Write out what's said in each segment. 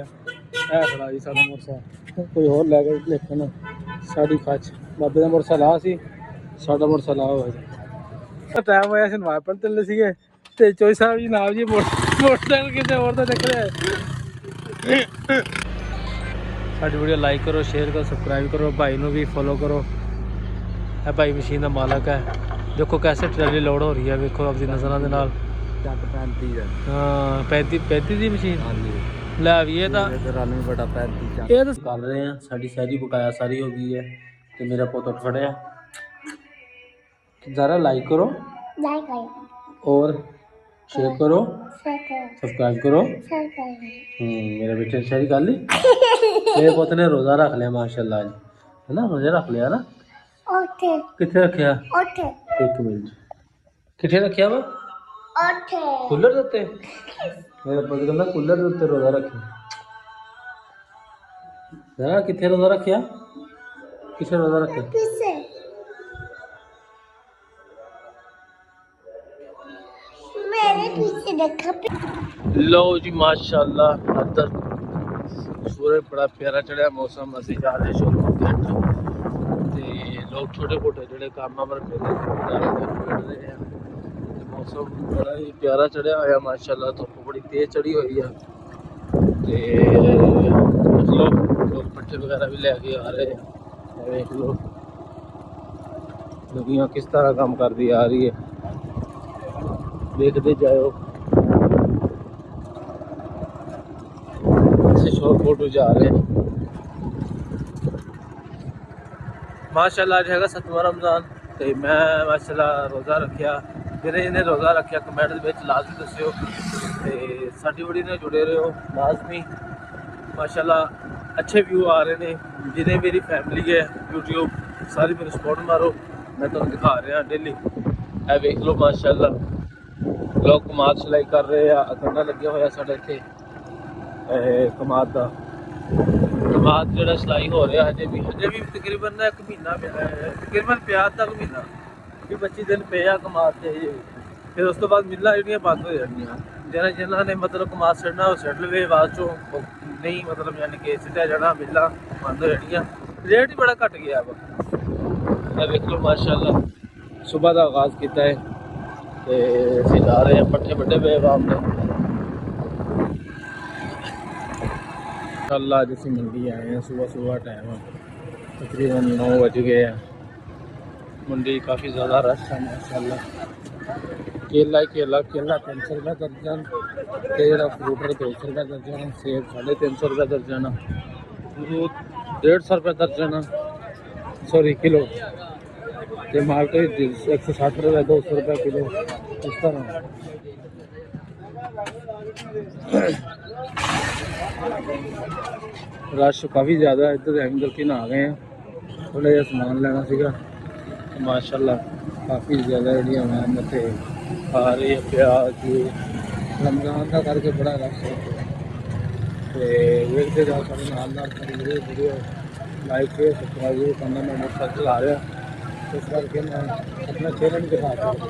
ਇਹ ਖੜਾ ਜੀ ਸਾਡਾ ਮੋਟਰਸਾਈਕਲ, ਕੋਈ ਹੋਰ ਲੈ ਕੇ ਲੇਕਿਨ ਸਾਡੀ ਖੱਚ ਬਾਬੇ ਦਾ ਮੋਟਰਸਾਈਕਲ ਆ ਸੀ, ਸਾਡਾ ਮੋਟਰਸਾਈਕਲ ਆ ਹੋਇਆ ਜੀ। ਟਾਈਮ ਹੋਇਆ ਸੀ ਨਵਾਜ਼ ਪੜ੍ਹਨ ਚੱਲੇ ਸੀਗੇ ਤੇ ਚੋਈ ਸਾਹਿਬ ਜੀ ਨਾਲ ਜੀ ਮੋਟਰਸਾਈਕਲ ਕਿਸੇ ਹੋਰ ਦਾ ਚੱਕਰਿਆ। ਸਾਡੀ ਵੀਡੀਓ ਲਾਈਕ ਕਰੋ, ਸ਼ੇਅਰ ਕਰੋ, ਸਬਸਕ੍ਰਾइब करो, भाई ਨੂੰ भी फॉलो करो। ਇਹ ਭਾਈ ਮਸ਼ੀਨ ਦਾ ਮਾਲਕ ਹੈ, ਦੇਖੋ कैसे ट्रैली लोड हो रही है, ਵੇਖੋ ਆਪਣੀ ਨਜ਼ਰਾਂ ਦੇ ਨਾਲ। 35 ਹੈ ਹਾਂ 35 ਦੀ ਮਸ਼ੀਨ ਲੈ ਵੀ ਇਹ ਤਾਂ 93/35 ਇਹ ਤਾਂ ਕਰ ਰਹੇ ਆ। ਸਾਡੀ ਸਾਰੀ ਬਕਾਇਆ ਸਾਰੀ ਹੋ ਗਈ ਹੈ ਤੇ ਮੇਰਾ ਪੁੱਤ ਉੱਠ ਖੜਿਆ। ज़रा लाइक करो और शेयर करो, सब्सक्राइब करो। मेरे बेटे सारी गल मेरे पुत ने रोज़ा रख लिया माशाल्लाह जी, है ना, रोज़ा रख लिया ना। कितने रखिया? एक मिनट, कितने रखिया वा? कूलर दे उत्ते मेरा पुत कहंदा कूलर दे उत्ते रोज़ा रखिया। ज़रा कितने रोज़ा रखिया? कितने रोज़ा रखिया? लो जी माशाल्लाह अंदर सूरज बड़ा प्यारा चढ़िया, मौसम असी जा रहे शोरूम ते लोग छोटे मोटे जोड़े काम रखे हैं। मौसम बड़ा ही प्यारा चढ़िया होया माशाल्लाह, धुप्प बड़ी तेज चढ़ी हुई है ते देख लो लोग पट्ठे वगैरह भी लैके आ रहे हैं। देख लो दुनिया किस तरह काम करती आ रही है, देखते जाओ। शॉर्ट फोटो जा रहे हैं माशाल्लाह। आज है 7वां रमज़ान ते मैं माशाल्लाह रोज़ा रखिया। जिन्हें जिन्हें रोज़ा रखिया कमेंट में लाजमी दस्सियो ते साडी वीडियो ने जुड़े रहो लाजमी। माशाल्लाह अच्छे व्यू आ रहे हैं। जिन्हें मेरी फैमिली है यूट्यूब सारी मेरी सपोर्ट मारो, मैं तुहानू दिखा रहा डेली। ए वेख लो माशाल्लाह लोग कमाद सिलाई कर रहे हैं, गन्ना लगे हुआ साढ़े इत्थे कमाद का कमाद जो सिलाई हो रहा है अजे भी तकरीबन एक महीना तकरीबन पिया तक महीना भी 25 दिन पे आ कमाद से। फिर उस तो बाद मिलना जो बंद हो जानिया। जिन्होंने ने मतलब कमाद सड़ना वो सड़ लवे, बाद चो नहीं मतलब यानी कि सीधा जाना मिलना बंद हो जानिया। रेट ही बड़ा घट गया वा। देख लो माशाल्लाह सुबह का आगाज़ किया है ते असीं जा रहे हैं पट्ठे बड़े पे आवाम ने। माशाल्लाह जैसी मंडी आए हैं, सुबह सुबह टाइम तकरीबन 9 बज गए हैं। मंडी काफ़ी ज़्यादा रश है माशाल्लाह। केला 300 रुपये दर्जन, तेरा फ्रूटर 200 रुपये दर्जन, सेब 350 रुपये दर्जन, अमरूद 150 रुपये दर्जन, सॉरी किलो, तो माल्टे 160 रुपये 200 रुपये किलो, इस तरह। रश काफ़ी ज़्यादा है। इधर हम गलती ना आ गए हैं, थोड़ा जहा समान लेना सीगा तो माशाल्लाह काफ़ी ज़्यादा जी हमें इतने आ रही है। प्याज रमज़ान का करके बड़ा रश है तो देखते जाओ सारे नाल वीडियो लाइक सब्सक्राइब करना। मैं मोटरसाइकिल चला रहा इस करके मैं अपना चेहरा नहीं दिखा सकता।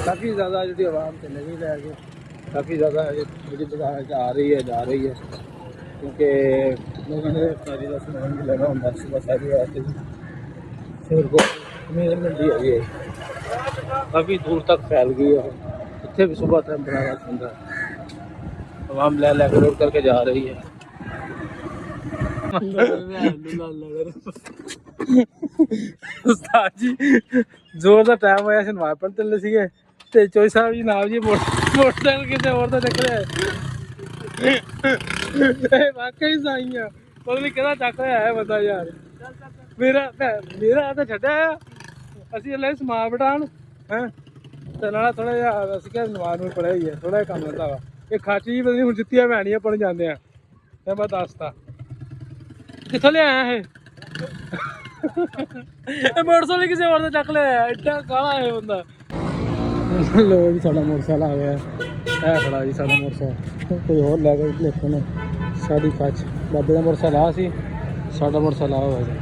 काफ़ी ज़्यादा जी आवाम तो नहीं लैके काफ़ी ज़्यादा जी बाजार आ रही है जा रही है, क्योंकि लोगों ने सारी का सामान भी लगा होता सुबह सारी वास्ते। फिर को मेरी मंडी है ये काफ़ी दूर तक फैल गई है। इतने भी सुबह टाइम बड़ा रश होता है, आवाम ले लैके रोड करके जा रही है। उस्ताद जी जोर का टाइम होया सी नमाज़ पढ़न चले सीगे ते चोई साहब जी नाल जी मोटरसाइकिल किसी होर दा चक्करिया। वाकई सही है, पता नहीं किहड़ा चक रहा है बंदा यार। मेरा तो छड्डिया असीं हले समान बटाण है ते नाल थोड़ा जिहा असीं क्या नमाज़ नूं पढ़िया ही है, थोड़ा जिहा कम्म रहिंदा वा। ये खाची जी पता नहीं हुण जुत्तियां पैणियां पढ़न जांदे आ ते मैं दसता कित्थों लिआया है। मोटरसाइकिल किसी और चक लिया, एडा काला है बंदा। लो जी साडा मोटरसाइकिल आ गया है खड़ा जी साडा मोटरसाइकिल, कोई होर लै के लेकिन साडी खच बाबे का मोटरसाइकिल आ सी, साडा मोटरसाइकिल आ होया जी।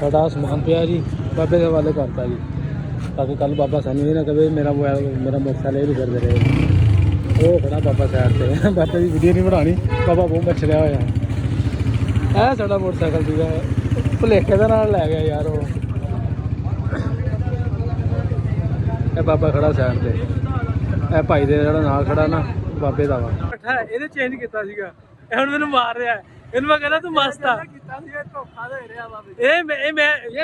साडा समान पिया जी बाबे के हवाले करता जी, ताकि कल बाबा सानू ये ना कहे मेरा मोटरसाइकिल ये भी करते रहे। ਉਹ ਖੜਾ ਬਾਬਾ ਸਾਈਡ ਤੇ ਬਾਬੇ ਦੀ ਵੀਡੀਓ ਨਹੀਂ ਬਣਾਉਣੀ ਬਾਬਾ ਬਹੁਤ ਮੱਛਰਿਆ ਹੋਇਆ ਇਹ ਸਾਡਾ ਮੋਟਰਸਾਈਕਲ ਸੀਗਾ ਭੁਲੇਖੇ ਦੇ ਨਾਲ ਲੈ ਗਿਆ ਯਾਰ ਉਹ ਇਹ ਬਾਬਾ ਖੜਾ ਸਾਈਡ ਤੇ ਇਹ ਭਾਈ ਦੇ ਜਿਹੜਾ ਨਾਲ ਖੜਾ ਨਾ ਬਾਬੇ ਦਾ ਵਾ ਇਹਨੇ ਚੇਂਜ ਕੀਤਾ ਸੀਗਾ ਇਹ ਹੁਣ ਮੈਨੂੰ ਮਾਰ ਰਿਹਾ ਇਹਨੂੰ ਮੈਂ ਕਹਿੰਦਾ ਤੂੰ ਮਸਤ ਆ ਧੋਖਾ ਦੇ ਰਿਹਾ ਬਾਬੇ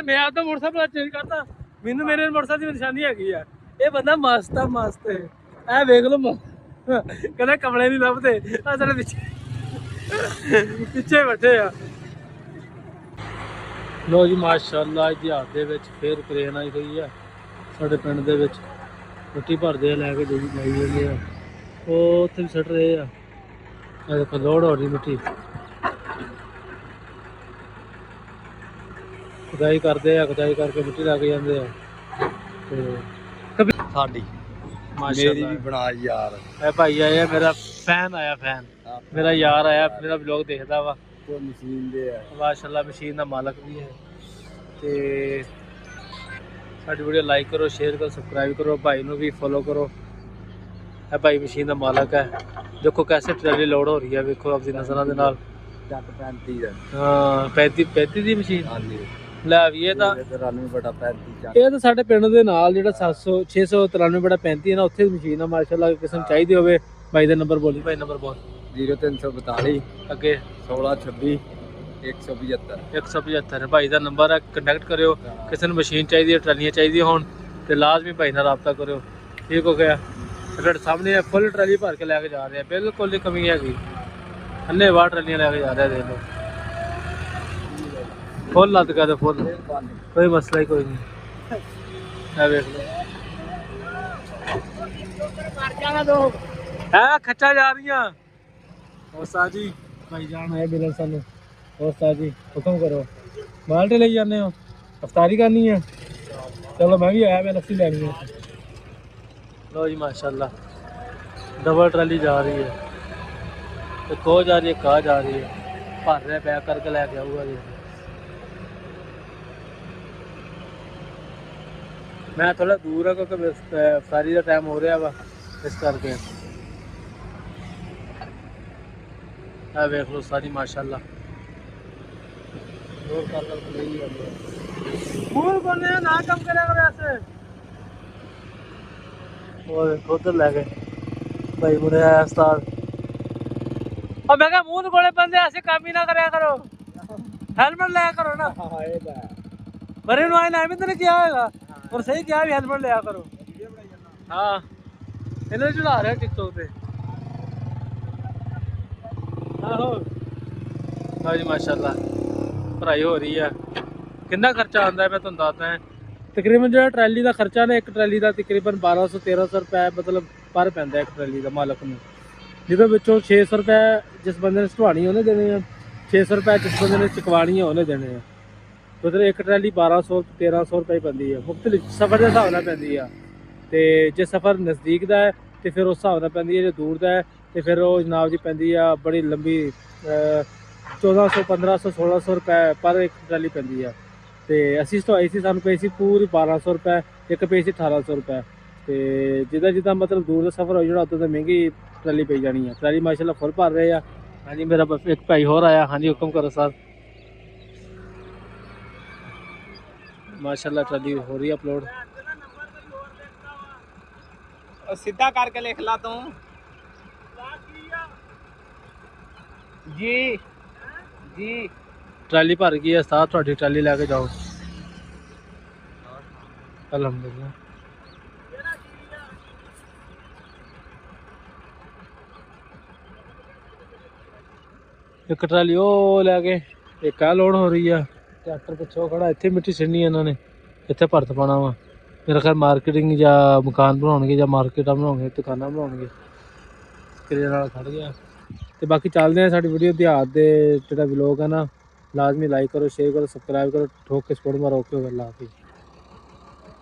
ਮੈਂ ਆਪਦਾ ਮੋਟਰਸਾਈਕਲ ਚੇਂਜ ਕਰਤਾ ਮੈਨੂੰ ਮੇਰੇ ਮੋਟਰਸਾਈਕਲ ਦੀ ਨਿਸ਼ਾਨੀ ਹੈਗੀ ਆ ਇਹ ਬੰਦਾ ਮਸਤ ਆ ਮਸਤ ਇਹ ਵੇਖ ਲਓ ਕਹਿੰਦਾ ਕਮਲੇ ਨਹੀਂ ਲੱਭਦੇ ਆ ਸਾਡੇ ਪਿੱਛੇ ਬੈਠੇ ਆ ਲੋ ਜੀ ਮਾਸ਼ਾਅੱਲਾ ਇਤਿਹਾਸ ਦੇ ਵਿੱਚ ਫੇਰ ਕਰੇਨ ਆਈ ਹੋਈ ਆ ਸਾਡੇ ਪਿੰਡ ਦੇ ਵਿੱਚ ਮਿੱਟੀ ਭਰਦੇ ਆ ਲੈ ਕੇ ਜਾਈ ਜਾਂਦੇ ਆ ਉਹ ਉੱਥੇ ਵੀ ਸੁੱਟ ਰਹੇ ਆ ਇਹ ਦੇਖੋ ਲੋਡ ਹੋ ਰਹੀ ਮਿੱਟੀ ਖੁਦਾਈ ਕਰਦੇ ਆ ਖੁਦਾਈ ਕਰਕੇ ਮਿੱਟੀ ਲਾ ਕੇ ਜਾਂਦੇ ਆ ਤੇ ਸਾਡੀ ਮਾਸ਼ਾਅੱਲਾ ਮੇਰੀ ਵੀ ਬਣਾ ਯਾਰ ਇਹ ਭਾਈ ਆਇਆ ਮੇਰਾ ਫੈਨ ਆਇਆ ਫੈਨ ਮੇਰਾ ਯਾਰ ਆਇਆ ਮੇਰਾ ਵਲੌਗ ਦੇਖਦਾ ਵਾ ਉਹ ਮਸ਼ੀਨ ਦੇ ਆ ਮਾਸ਼ਾਅੱਲਾ ਮਸ਼ੀਨ ਦਾ ਮਾਲਕ ਵੀ ਹੈ ਤੇ ਸਾਡੀ ਵੀਡੀਓ ਲਾਈਕ ਕਰੋ ਸ਼ੇਅਰ ਕਰੋ ਸਬਸਕ੍ਰਾਈਬ ਕਰੋ ਭਾਈ ਨੂੰ ਵੀ ਫੋਲੋ ਕਰੋ ਇਹ ਭਾਈ ਮਸ਼ੀਨ ਦਾ ਮਾਲਕ ਹੈ ਦੇਖੋ ਕੈਸੇ ਟਰਾਲੀ ਲੋਡ ਹੋ ਰਹੀ ਹੈ ਵੇਖੋ ਆਪਣੀ ਨਜ਼ਰਾਂ ਦੇ ਨਾਲ ਜੱਟ 35 ਦਾ ਹਾਂ 35 ਦੀ ਮਸ਼ੀਨ ਹਾਂਜੀ ਲੈ ਵੀ ਇਹ ਤਾਂ 93/35 ਇਹ ਤਾਂ ਸਾਡੇ ਪਿੰਡ ਦੇ ਨਾਲ ਜਿਹੜਾ 693/35 ਹੈ ਨਾ ਉੱਥੇ ਦੀ ਮਸ਼ੀਨ ਆ ਮਾਸ਼ਾਅੱਲਾ ਕਿਸੇ ਨੂੰ ਚਾਹੀਦੀ ਹੋਵੇ ਭਾਈ ਦਾ ਨੰਬਰ ਬੋਲੀ ਭਾਈ ਨੰਬਰ ਬੋਲ 0342 ਅੱਗੇ 1626 175 175 ਭਾਈ ਦਾ ਨੰਬਰ ਹੈ ਕੰਟੈਕਟ ਕਰਿਓ ਕਿਸੇ ਨੂੰ ਮਸ਼ੀਨ ਚਾਹੀਦੀ ਹੈ ਟਰਾਲੀਆਂ ਚਾਹੀਦੀਆਂ ਹੋਣ ਤੇ ਲਾਜ਼ਮੀ ਭਾਈ ਨਾਲ ਰਾਬਤਾ ਕਰਿਓ ਠੀਕ ਹੋ ਗਿਆ ਤੁਹਾਡੇ ਸਾਹਮਣੇ ਫੁੱਲ ਟਰਾਲੀ ਭਰ ਕੇ ਲੈ ਕੇ ਜਾ ਰਹੇ ਆ ਬਿਲਕੁਲ ਨਹੀਂ ਕਮੀ ਹੈਗੀ ਅੰਨੇ ਵਾਹ ਟਰਾਲੀਆਂ ਲੈ ਕੇ ਜਾ ਰਿਹਾ ਦੇਖ ਲਓ ਫੁੱਲ ਲੱਦ ਕੇ ਫੁੱਲ ਕੋਈ ਮਸਲਾ ਹੀ ਕੋਈ ਨਹੀਂ ਇਹ ਵੇਖ ਲਓ ਹੈ ਖੱਚਾ ਜਾ ਰਹੀਆਂ ਉਸਤਾਦ ਜੀ ਭਾਈ ਜਾਨ ਆਏ ਮਿਲਣ ਸਾਨੂੰ ਉਸਤਾਦ ਜੀ ਹੁਕਮ ਕਰੋ ਬਾਲਟੇ ਲਈ ਜਾਂਦੇ ਹੋ ਅਫਤਾਰੀ ਕਰਨੀ ਹੈ ਚਲੋ ਮੈਂ ਵੀ ਆਇਆ ਮੈਂ ਲੱਸੀ ਲੈਣੀ ਹੈ ਲੋ ਜੀ ਮਾਸ਼ਾਅੱਲਾ ਡਬਲ ਟਰਾਲੀ ਜਾ ਰਹੀ ਹੈ ਤੇ ਕੋ ਜਾ ਰਹੀ ਹੈ ਕਾ ਜਾ ਰਹੀ ਹੈ ਭਰ ਰਿਹਾ ਪੈਕ ਕਰਕੇ ਲੈ ਕੇ ਆਊਗਾ ਜੀ ਮੈਂ ਥੋੜਾ ਦੂਰ ਆ ਕਿਉਂਕਿ ਅਫਤਾਰੀ ਦਾ ਟਾਈਮ ਹੋ ਰਿਹਾ ਵਾ ਇਸ ਕਰਕੇ ਆ ਵੇਖ ਲਓ ਸਾਰੀ ਮਾਸ਼ਾਅੱਲਾ ਹੋਰ ਕਰ ਲਈ ਜਾਂਦੇ ਫੂਲ ਕੋਨੇ ਨਾ ਕੰਮ ਕਰਿਆ ਕਰ ਐਸੇ और उधर ले गए भाई मुझे आया उस्ताद और मैं कहा मुंह गोले बंदे ऐसे काम ही ना करया करो हेलमेट लिया करो ना बड़े नु आए ना मैं तेने किया होगा और सही किया भी हेलमेट लिया करो हाँ इन्हें चढ़ा रहे टिकटॉक पे आहो हाँ जी माशाल्लाह पढ़ाई हो रही है कितना खर्चा आता है मैं तुहानू दसदा है तकरीबन जो ट्रैली का खर्चा ना एक ट्रैली का तकरीबन 1200-1300 रुपए मतलब पर पैंदा एक ट्रैली का मालक में जिहदे विचों 600 रुपए जिस बंदे ने ढवानी उन्हें देने हैं 600 रुपए जिस बंदे ने चकवानी है उन्हें देने हैं मतलब एक ट्रैली 1200-1300 रुपए पैंदी है मुख्तलिफ सफ़र के हिसाब नाल पैंदी है तो जे सफ़र नज़दीक का है तो फिर उस हिसाब नाल पैंदी है जो दूर का है तो फिर वो जनाब जी पैंदी है बड़ी लंबी 1400-1500 1600 रुपए पर एक ट्रैली पैंदी है ਤੇ ਅਸੀਂ ਤੋਂ ਆਈ ਸੀ ਸਾਨੂੰ ਪਈ ਸੀ ਪੂਰੀ 1200 ਰੁਪਏ ਇੱਕ ਪਈ ਸੀ 1800 ਰੁਪਏ ਤੇ ਜਿੱਦਾਂ ਜਿੱਦਾਂ ਮਤਲਬ ਦੂਰ ਦਾ ਸਫ਼ਰ ਹੋ ਜਾਣਾ ਉਦੋਂ ਤਾਂ ਮਹਿੰਗੀ ਟਰਾਲੀ ਪਈ ਜਾਣੀ ਹੈ ਟਰਾਲੀ ਮਾਸ਼ਾਅੱਲਾ ਫੁੱਲ ਭਰ ਰਹੇ ਆ ਹਾਂਜੀ ਮੇਰਾ ਇੱਕ ਭਾਈ ਹੋਰ ਆਇਆ ਹਾਂਜੀ ਹੁਕਮ ਕਰੋ ਸਰ ਮਾਸ਼ਾਅੱਲਾ ਟਰਾਲੀ ਹੋ ਰਹੀ ਹੈ ਅਪਲੋਡ सीधा करके लिख ला तू जी जी ट्राली भर गई है साथ थोड़ी ट्राली लैके जाओ अलहमदुलिल्लाह एक ट्राली वो लैके एक आ लोड हो रही है ट्रैक्टर पिछों खड़ा इत्थे मिट्टी सिड़नी है इन्होंने इत्थे भरत पाना वा मेरा ख्याल मार्केटिंग या मकान बनाउणगे या मार्केटां बनाउणगे दुकानां बनाउणगे किरे नाल खड़ गया ते बाकी चलदे हैं साडी वीडियो देहात दे जेहड़ा व्लॉग है ना लाजमी लाइक करो शेयर करो सब्सक्राइब करो ठोक के सपोर्ट मारो ओके अल्लाह हाफिज़।